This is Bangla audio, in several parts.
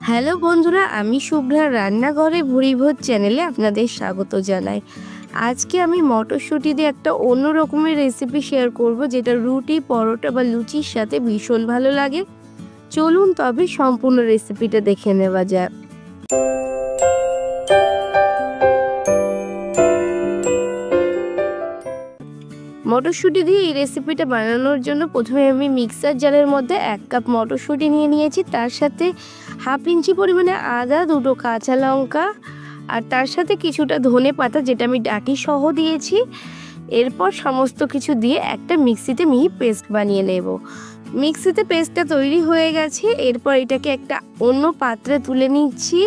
হ্যালো বন্ধুরা, আমি শুভ্রা রান্নাঘরে ভুরিভোজ চ্যানেলে আপনাদের স্বাগত জানাই। আজকে আমি মটরশুঁটি দিয়ে একটা অন্য রকমের রেসিপি শেয়ার করব, যেটা রুটি, পরোটা বা লুচির সাথে ভীষণ ভালো লাগে। চলুন তবে সম্পূর্ণ রেসিপিটা দেখে নেওয়া যাক। মটরশুঁটি দিয়ে এই রেসিপিটা বানানোর জন্য প্রথমে আমি মিক্সার জারের মধ্যে 1 কাপ মটরশুঁটি নিয়ে নিয়েছি। তার সাথে হাফ ইঞ্চি পরিমাণে আদা, 2টো কাঁচা লঙ্কা আর তার সাথে কিছুটা ধনে পাতা, যেটা আমি ডাঁটি সহ দিয়েছি। এরপর সমস্ত কিছু দিয়ে একটা মিক্সিতে মিহি পেস্ট বানিয়ে নেব। মিক্সিতে পেস্টটা তৈরি হয়ে গেছে। এরপর এটাকে একটা অন্য পাত্রে তুলে নিচ্ছি।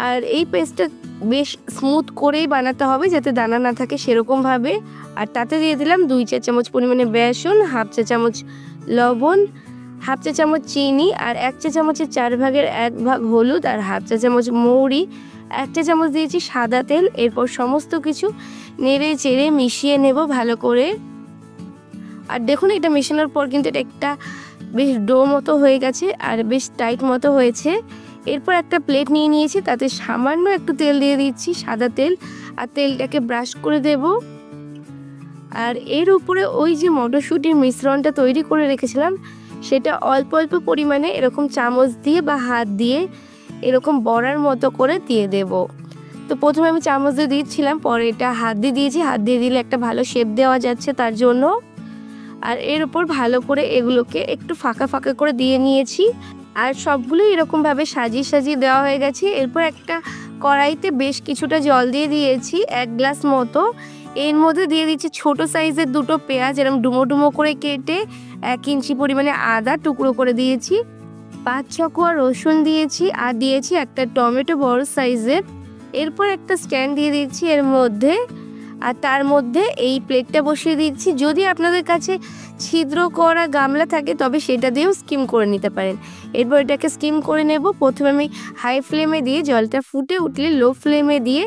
আর এই পেস্টটা বেশ স্মুথ করেই বানাতে হবে, যাতে দানা না থাকে সেরকমভাবে। আর তাতে দিয়ে দিলাম 2 চা চামচ পরিমাণে বেসন, হাফ চা চামচ লবণ, হাফ চা চামচ চিনি আর 1 চা চামচের 4 ভাগের 1 ভাগ হলুদ আর হাফ চা চামচ মৌরি, 1 চা চামচ দিয়েছি সাদা তেল। এরপর সমস্ত কিছু নেড়ে চেড়ে মিশিয়ে নেব ভালো করে। আর দেখুন, এটা মেশানোর পর কিন্তু এটা একটা বেশ ডো মতো হয়ে গেছে আর বেশ টাইট মতো হয়েছে। এরপর একটা প্লেট নিয়ে নিয়েছি, তাতে সামান্য একটু তেল দিয়ে দিচ্ছি, সাদা তেল। আর তেলটাকে ব্রাশ করে দেব। আর এর উপরে ওই যে মটরশুঁটির মিশ্রণটা তৈরি করে রেখেছিলাম, সেটা অল্প অল্প পরিমাণে এরকম চামচ দিয়ে বা হাত দিয়ে এরকম বড়ার মতো করে দিয়ে দেব। তো প্রথমে আমি চামচ দিয়ে দিচ্ছিলাম, পরে এটা হাত দিয়ে দিয়েছি। হাত দিয়ে দিলে একটা ভালো শেপ দেওয়া যাচ্ছে তার জন্য। আর এর উপর ভালো করে এগুলোকে একটু ফাঁকা ফাঁকা করে দিয়ে নিয়েছি। আর সবগুলো এরকমভাবে সাজিয়ে সাজিয়ে দেওয়া হয়ে গেছে। এরপর একটা কড়াইতে বেশ কিছুটা জল দিয়ে দিয়েছি, 1 গ্লাস মতো। এর মধ্যে দিয়ে দিচ্ছি ছোট সাইজের 2টো পেঁয়াজ, এরকম ডুমো ডুমো করে কেটে, 1 ইঞ্চি পরিমাণে আদা টুকরো করে দিয়েছি, 5-6 কোয়া রসুন দিয়েছি আর দিয়েছি একটা টমেটো বড় সাইজের। এরপর একটা স্ট্যান্ড দিয়ে দিচ্ছি এর মধ্যে, আর তার মধ্যে এই প্লেটটা বসিয়ে দিচ্ছি। যদি আপনাদের কাছে ছিদ্র করা গামলা থাকে তবে সেটা দিয়েও স্কিম করে নিতে পারেন। এরপর এটাকে স্কিম করে নেব। প্রথমে আমি হাই ফ্লেমে দিয়ে জলটা ফুটে উঠলে লো ফ্লেমে দিয়ে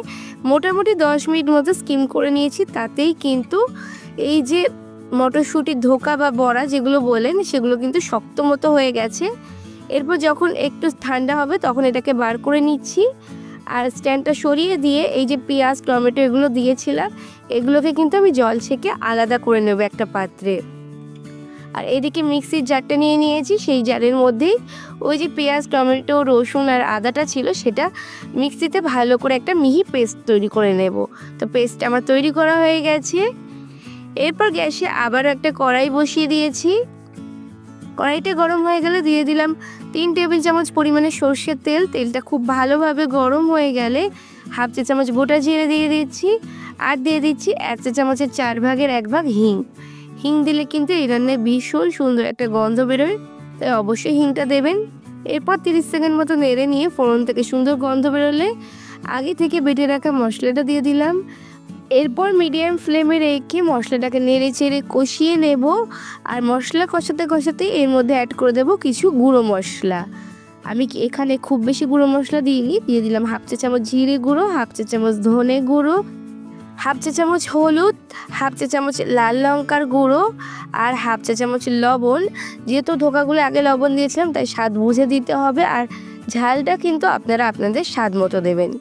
মোটামুটি 10 মিনিট মতো স্কিম করে নিয়েছি। তাতেই কিন্তু এই যে মটরশুঁটির ধোকা বা বড়া যেগুলো বলেন, সেগুলো কিন্তু শক্ত মতো হয়ে গেছে। এরপর যখন একটু ঠান্ডা হবে তখন এটাকে বার করে নিচ্ছি। আর স্ট্যান্ডটা সরিয়ে দিয়ে এই যে পেঁয়াজ, টমেটো এগুলো দিয়েছিলাম, এগুলোকে কিন্তু আমি জল ছেঁকে আলাদা করে নেব একটা পাত্রে। আর এদিকে মিক্সির জারটা নিয়ে নিয়েছি, সেই জারের মধ্যেই ওই যে পেঁয়াজ, টমেটো, রসুন আর আদাটা ছিল, সেটা মিক্সিতে ভালো করে একটা মিহি পেস্ট তৈরি করে নেব। তো পেস্ট আমার তৈরি করা হয়ে গেছে। এরপর গ্যাসে আবারও একটা কড়াই বসিয়ে দিয়েছি। কড়াইটা গরম হয়ে গেলে দিয়ে দিলাম 3 টেবিল চামচ পরিমাণে সর্ষের তেল। তেলটা খুব ভালোভাবে গরম হয়ে গেলে হাফ চা চামচ গোটা জিরে দিয়ে দিচ্ছি আর দিয়ে দিচ্ছি 1 চা চামচের 4 ভাগের 1 ভাগ হিং। হিং দিলে কিন্তু এই রান্নায় ভীষণ সুন্দর একটা গন্ধ বেরোয়, তাই অবশ্যই হিংটা দেবেন। এরপর 30 সেকেন্ড মতো নেড়ে নিয়ে ফোড়ন থেকে সুন্দর গন্ধ বেরোলে আগে থেকে বেটে রাখা মশলাটা দিয়ে দিলাম। এরপর মিডিয়াম ফ্লেমে রেখে মশলাটাকে নেড়ে চেড়ে কষিয়ে নেব। আর মশলা কষাতে কষাতে এর মধ্যে অ্যাড করে দেব কিছু গুঁড়ো মশলা। আমি এখানে খুব বেশি গুঁড়ো মশলা দিইনি, দিয়ে দিলাম হাফ চা চামচ জিরে গুঁড়ো, হাফ চা চামচ ধনে গুঁড়ো, হাফ চা চামচ হলুদ, হাফ চা চামচ লাল লঙ্কার গুঁড়ো আর হাফ চা চামচ লবণ। যেহেতু ধোকাগুলো আগে লবণ দিয়েছিলাম, তাই স্বাদ বুঝে দিতে হবে। আর ঝালটা কিন্তু আপনারা আপনাদের স্বাদ মতো দেবেন।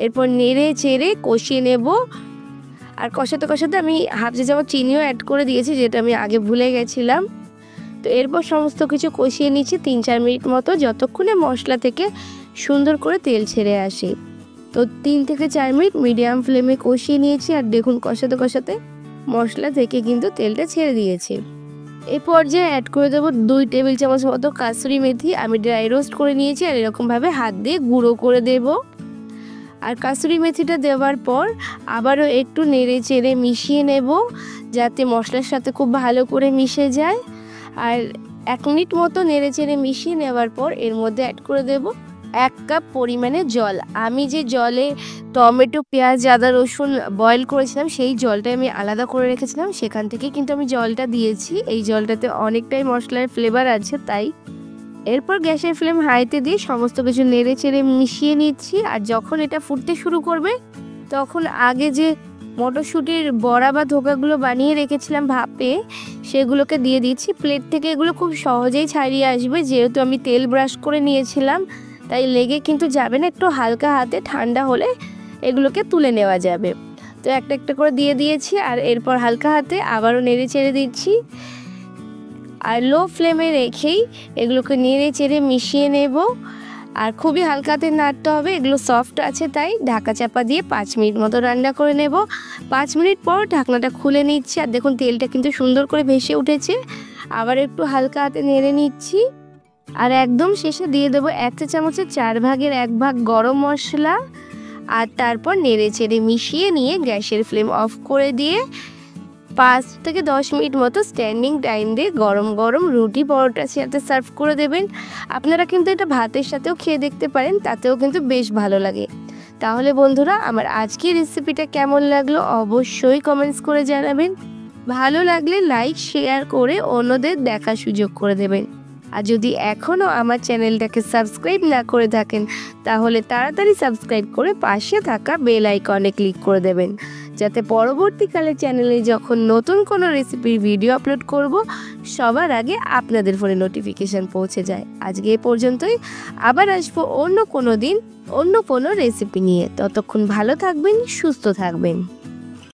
এরপর নেড়ে চেড়ে কষিয়ে নেব। আর কষাতে কষাতে আমি হাফ চা চামচ চিনিও অ্যাড করে দিয়েছি, যেটা আমি আগে ভুলে গেছিলাম। তো এরপর সমস্ত কিছু কষিয়ে নিচ্ছি 3-4 মিনিট মতো, যতক্ষণে মশলা থেকে সুন্দর করে তেল ছেড়ে আসে। তো 3 থেকে 4 মিনিট মিডিয়াম ফ্লেমে কষিয়ে নিয়েছি। আর দেখুন, কষাতে কষাতে মশলা থেকে কিন্তু তেলটা ছেড়ে দিয়েছে। এই পর্যায়ে অ্যাড করে দেবো 2 টেবিল চামচ মতো কাসুরি মেথি। আমি ড্রাই রোস্ট করে নিয়েছি আর এরকমভাবে হাত দিয়ে গুঁড়ো করে দেবো। আর কাসুরি মেথিটা দেওয়ার পর আবারও একটু নেড়ে চেড়ে মিশিয়ে নেব, যাতে মশলার সাথে খুব ভালো করে মিশে যায়। আর 1 মিনিট মতো নেড়ে চেড়ে মিশিয়ে নেওয়ার পর এর মধ্যে অ্যাড করে দেব 1 কাপ পরিমাণে জল। আমি যে জলে টমেটো, পেঁয়াজ, আদা, রসুন বয়েল করেছিলাম, সেই জলটা আমি আলাদা করে রেখেছিলাম, সেখান থেকে কিন্তু আমি জলটা দিয়েছি। এই জলটাতে অনেকটাই মশলার ফ্লেভার আছে তাই। এরপর গ্যাসের ফ্লেম হাইতে দিয়ে সমস্ত কিছু নেড়ে চেড়ে মিশিয়ে নিচ্ছি। আর যখন এটা ফুটতে শুরু করবে তখন আগে যে মটরশুঁটির বড়া বা ধোকাগুলো বানিয়ে রেখেছিলাম ভাপে, সেগুলোকে দিয়ে দিচ্ছি। প্লেট থেকে এগুলো খুব সহজেই ছাড়িয়ে আসবে, যেহেতু আমি তেল ব্রাশ করে নিয়েছিলাম, তাই লেগে কিন্তু যাবে না, একটু হালকা হাতে ঠান্ডা হলে এগুলোকে তুলে নেওয়া যাবে। তো একটা একটা করে দিয়ে দিয়েছি, আর এরপর হালকা হাতে আবারও নেড়ে চেড়ে দিচ্ছি, আর লো ফ্লেমে রেখেই এগুলোকে নেড়ে চেড়ে মিশিয়ে নেব। আর খুবই হালকাতে নাড়তে হবে, এগুলো সফট আছে তাই ঢাকা চাপা দিয়ে 5 মিনিট মতো রান্না করে নেব। 5 মিনিট পর ঢাকনাটা খুলে নিচ্ছি, আর দেখুন তেলটা কিন্তু সুন্দর করে ভেসে উঠেছে। আবার একটু হালকা হাতে নেড়ে নিচ্ছি, আর একদম শেষে দিয়ে দেবো 1 চা চামচের 4 ভাগের 1 ভাগ গরম মশলা। আর তারপর নেড়ে চেড়ে মিশিয়ে নিয়ে গ্যাসের ফ্লেম অফ করে দিয়ে 5 থেকে 10 মিনিট মতো স্ট্যান্ডিং টাইম দিয়ে গরম গরম রুটি পরোটার সাথে সার্ভ করে দেবেন। আপনারা কিন্তু এটা ভাতের সাথেও খেয়ে দেখতে পারেন, তাতেও কিন্তু বেশ ভালো লাগে। তাহলে বন্ধুরা, আমার আজকের রেসিপিটা কেমন লাগলো অবশ্যই কমেন্টস করে জানাবেন। ভালো লাগলে লাইক শেয়ার করে অন্যদের দেখার সুযোগ করে দেবেন। আর যদি এখনও আমার চ্যানেলটাকে সাবস্ক্রাইব না করে থাকেন তাহলে তাড়াতাড়ি সাবস্ক্রাইব করে পাশে থাকা বেল আইকনে ক্লিক করে দেবেন, যাতে পরবর্তীকালে চ্যানেলে যখন নতুন কোনো রেসিপির ভিডিও আপলোড করব সবার আগে আপনাদের ফোনে নোটিফিকেশান পৌঁছে যায়। আজকে এ পর্যন্তই, আবার আসবো অন্য কোনো দিন অন্য কোনো রেসিপি নিয়ে। ততক্ষণ ভালো থাকবেন, সুস্থ থাকবেন।